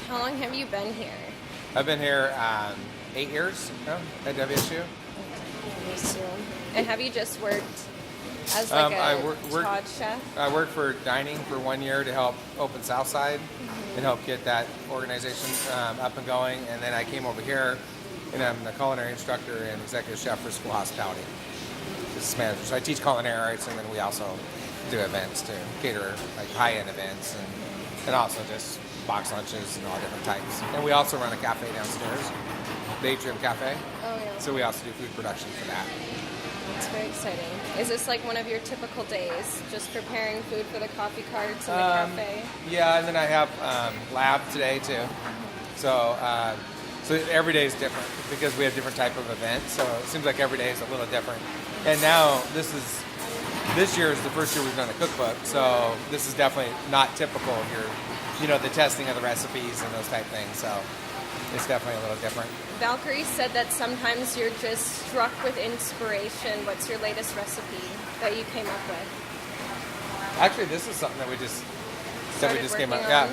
How long have you been here? I've been here 8 years now at WSU. And have you just worked as like Todd chef? I worked for dining for 1 year to help open Southside and help get that organization up and going. And then I came over here and I'm the culinary instructor and executive chef for School Hospitality. Business manager. So I teach culinary arts and then we also do events to cater like high-end events and also just box lunches and all different types. And we also run a cafe downstairs, the Atrium Cafe. Oh, yeah. So we also do food production for that. That's very exciting. Is this like one of your typical days, just preparing food for the coffee carts and the cafe? Yeah, and then I have lab today too. So every day is different because we have different type of events. So it seems like every day is a little different. And now this year is the first year we've done a cookbook. So this is definitely not typical of the testing of the recipes and those type things. So it's definitely a little different. Valkyrie said that sometimes you're just struck with inspiration. What's your latest recipe that you came up with? Actually, this is something that we just came up. On? Yeah.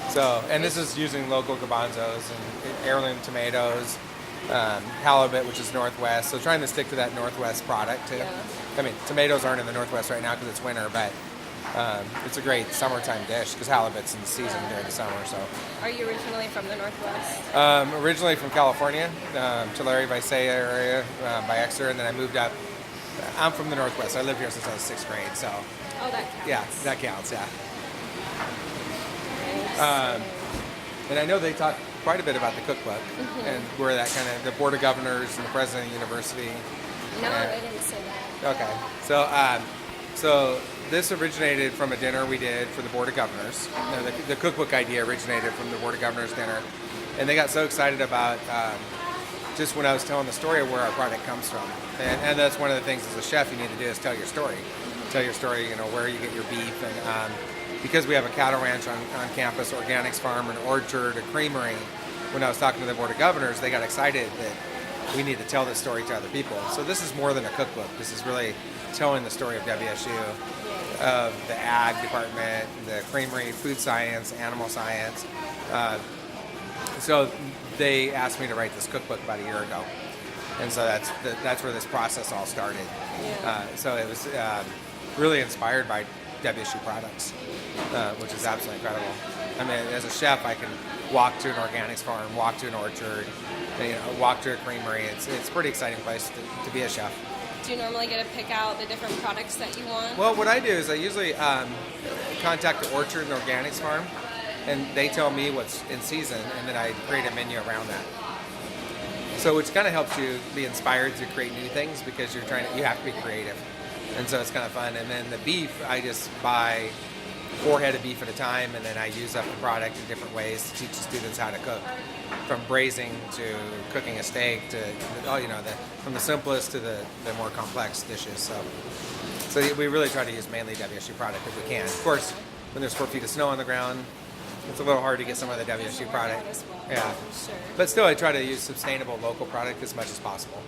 So, and this is using local garbanzos and heirloom tomatoes, halibut, which is Northwest. So trying to stick to that Northwest product too. Yeah. I mean, tomatoes aren't in the Northwest right now because it's winter, but it's a great summertime dish because halibut's in the season during the summer. So. Are you originally from the Northwest? Originally from California, Tulare, Visalia area, by Exeter, and then I moved up. I'm from the Northwest. I lived here since I was 6th grade, so. Oh, that counts. Yeah, that counts, yeah. Nice. And I know they talk quite a bit about the cookbook and where that kind of, the Board of Governors and the President of the University. No, they didn't say that. Okay. So this originated from a dinner we did for the Board of Governors. The cookbook idea originated from the Board of Governors dinner. And they got so excited about just when I was telling the story of where our product comes from. And that's one of the things as a chef you need to do is tell your story. Tell your story, where you get your beef. And because we have a cattle ranch on campus, organics farm, an orchard, a creamery, when I was talking to the Board of Governors, they got excited that we need to tell this story to other people. So this is more than a cookbook. This is really telling the story of WSU, of the ag department, the creamery, food science, animal science. So they asked me to write this cookbook about a year ago. And so that's where this process all started. Yeah. So it was really inspired by WSU products, which is absolutely incredible. I mean, as a chef, I can walk to an organics farm, walk to an orchard, walk to a creamery. It's a pretty exciting place to be a chef. Do you normally get to pick out the different products that you want? Well, what I do is I usually contact the orchard and organics farm, and they tell me what's in season, and then I create a menu around that. So which kind of helps you be inspired to create new things because you have to be creative. And so it's kind of fun. And then the beef, I just buy 4 head of beef at a time, and then I use up the product in different ways to teach the students how to cook. From braising to cooking a steak to, from the simplest to the more complex dishes. So we really try to use mainly WSU product if we can. Of course, when there's 4 feet of snow on the ground, it's a little hard to get some of the WSU product. Yeah. Sure. But still, I try to use sustainable local product as much as possible.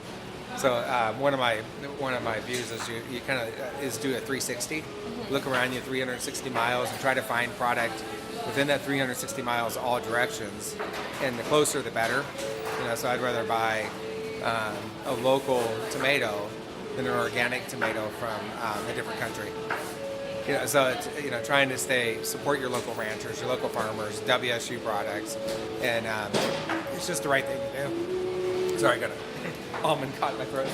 So one of my views is you kind of is do a 360, look around you 360 miles and try to find product within that 360 miles all directions, and the closer the better. So I'd rather buy a local tomato than an organic tomato from a different country. So it's trying to support your local ranchers, your local farmers, WSU products, and it's just the right thing to do. Sorry, I got an almond caught in my throat.